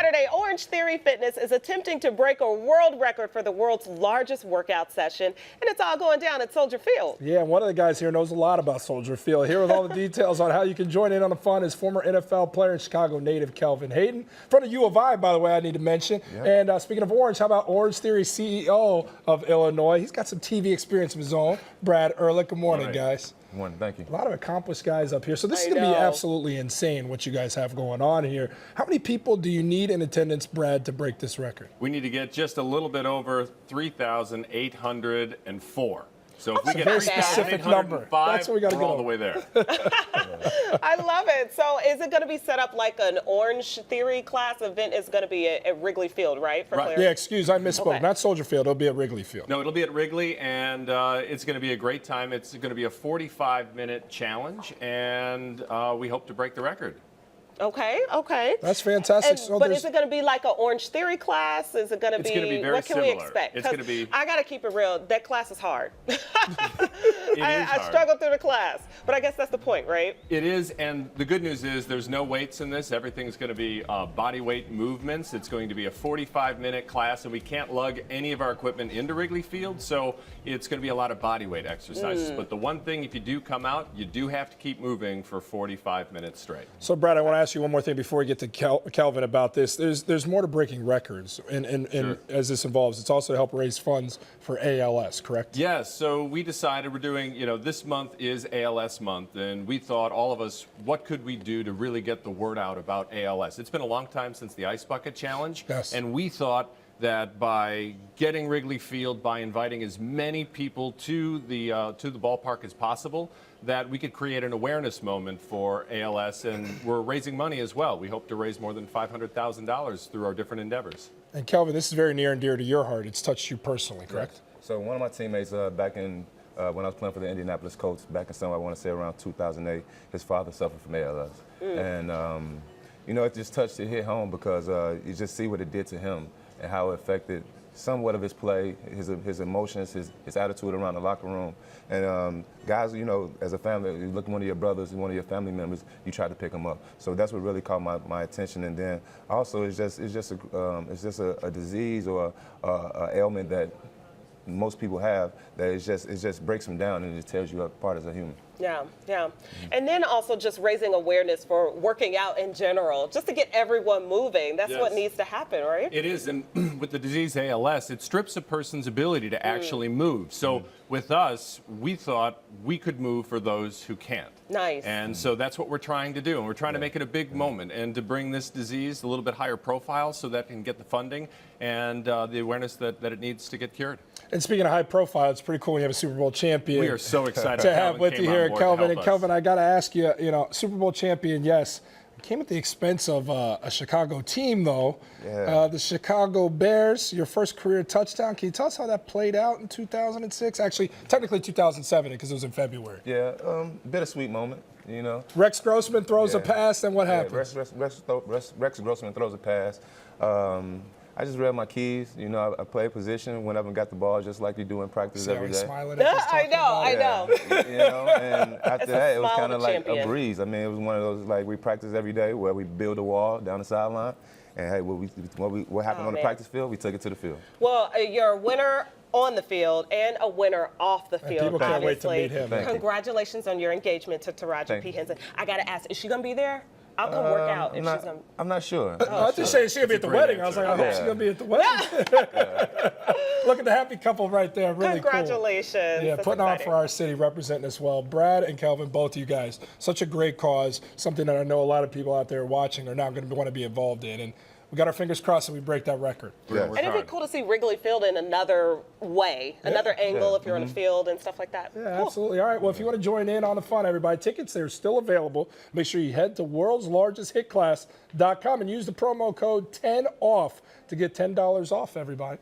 Saturday, Orange Theory Fitness is attempting to break a world record for the world's largest workout session, and it's all going down at Soldier Field. Yeah, one of the guys here knows a lot about Soldier Field. Here with all the details on how you can join in on the fun is former NFL player and Chicago native Kelvin Hayden. From the U of I, by the way, I need to mention. Yep. And speaking of Orange, how about Orange Theory CEO of Illinois? He's got some TV experience of his own, Brad Ehrlich. Good morning, guys. Good morning, thank you. A lot of accomplished guys up here. So this is going to be absolutely insane what you guys have going on here. How many people do you need in attendance, Brad, to break this record? We need to get just a little bit over 3,804. So if we get a very specific number, that's what we got to go all the way there. I love it. So is it going to be set up like an Orange Theory class event? Is going to be at Wrigley Field, right? Right. Yeah, excuse, I misspoke. Okay. Not Soldier Field. It'll be at Wrigley Field. No, it'll be at Wrigley, and it's going to be a great time. It's going to be a 45-minute challenge, and we hope to break the record. Okay, okay. That's fantastic. So but is it going to be like an Orange Theory class? Is it going to be? It's going to be very what can similar. We expect? It's going to be. I got to keep it real. That class is hard. I struggled through the class, but I guess that's the point, right? It is, and the good news is there's no weights in this. Everything's going to be body weight movements. It's going to be a 45-minute class, and we can't lug any of our equipment into Wrigley Field, so it's going to be a lot of body weight exercises. But the one thing, if you do come out, you do have to keep moving for 45 minutes straight. So, Brad, I want to ask you one more thing before we get to Kelvin about this. There's more to breaking records, and Sure. as this involves, it's also to help raise funds for ALS, correct? Yes. So we decided we're doing, this month is ALS month, and we thought, all of us, what could we do to really get the word out about ALS? It's been a long time since the Ice Bucket Challenge, and we thought that by getting Wrigley Field, by inviting as many people to the ballpark as possible, that we could create an awareness moment for ALS, and we're raising money as well. We hope to raise more than $500,000 through our different endeavors. And Kelvin, this is very near and dear to your heart. It's touched you personally, correct? Yes. So one of my teammates back in when I was playing for the Indianapolis Colts back in summer, I want to say around 2008, his father suffered from ALS, and it just touched it, hit home because you just see what it did to him and how it affected somewhat of his play, his emotions, his attitude around the locker room. And guys, as a family, you look at one of your brothers, one of your family members, you try to pick them up. So that's what really caught my attention. And then also, it's just a disease or a ailment that most people have that it just breaks them down and it tells you apart as a human. Yeah, yeah. And then also just raising awareness for working out in general, just to get everyone moving. That's what needs to happen, right? It is, and with the disease ALS, it strips a person's ability to actually move. So with us, we thought we could move for those who can't. Nice. And so that's what we're trying to do, and we're trying to make it a big moment and to bring this disease a little bit higher profile so that it can get the funding and the awareness that it needs to get cured. And speaking of high profile, it's pretty cool when you have a Super Bowl champion. We are so excited to have with you here, Kelvin. And Kelvin, I got to ask you, Super Bowl champion, yes. It came at the expense of a Chicago team, though. Yeah. The Chicago Bears, your first career touchdown. Can you tell us how that played out in 2006? Actually, technically 2007 because it was in February. Yeah, bittersweet moment, Rex Grossman throws a pass, and what happens? Rex Grossman throws a pass. I just read my keys. I play position whenever I got the ball, just like you do in practice every day. Smiling I know. And after that, it was kind of like champion. a breeze. I mean, it was one of those, like, we practice every day where we build a wall down the sideline. And, hey, what happened on the practice field, we took it to the field. Well, you're a winner on the field and a winner off the field. People can't wait to meet him. Congratulations on your engagement to Taraji P. Henson. I got to ask, is she going to be there? I'll come work out if she's going to. I'm not sure. I was just saying she's going to be at the wedding. I was like, I hope she's going to be at the wedding. Look at the happy couple right there. Really Congratulations. Cool. Yeah, putting on for our city, representing us well. Brad and Kelvin, both of you guys, such a great cause, something that I know a lot of people out there watching are now going to want to be involved in. And we got our fingers crossed that we break that record. Yeah. And it'd be cool to see Wrigley Field in another way, another angle if you're on the field and stuff like that. Yeah, cool. Absolutely. All right, well, if you want to join in on the fun, everybody, tickets, they're still available. Make sure you head to worldslargesthitclass.com and use the promo code 10OFF to get $10 off, everybody.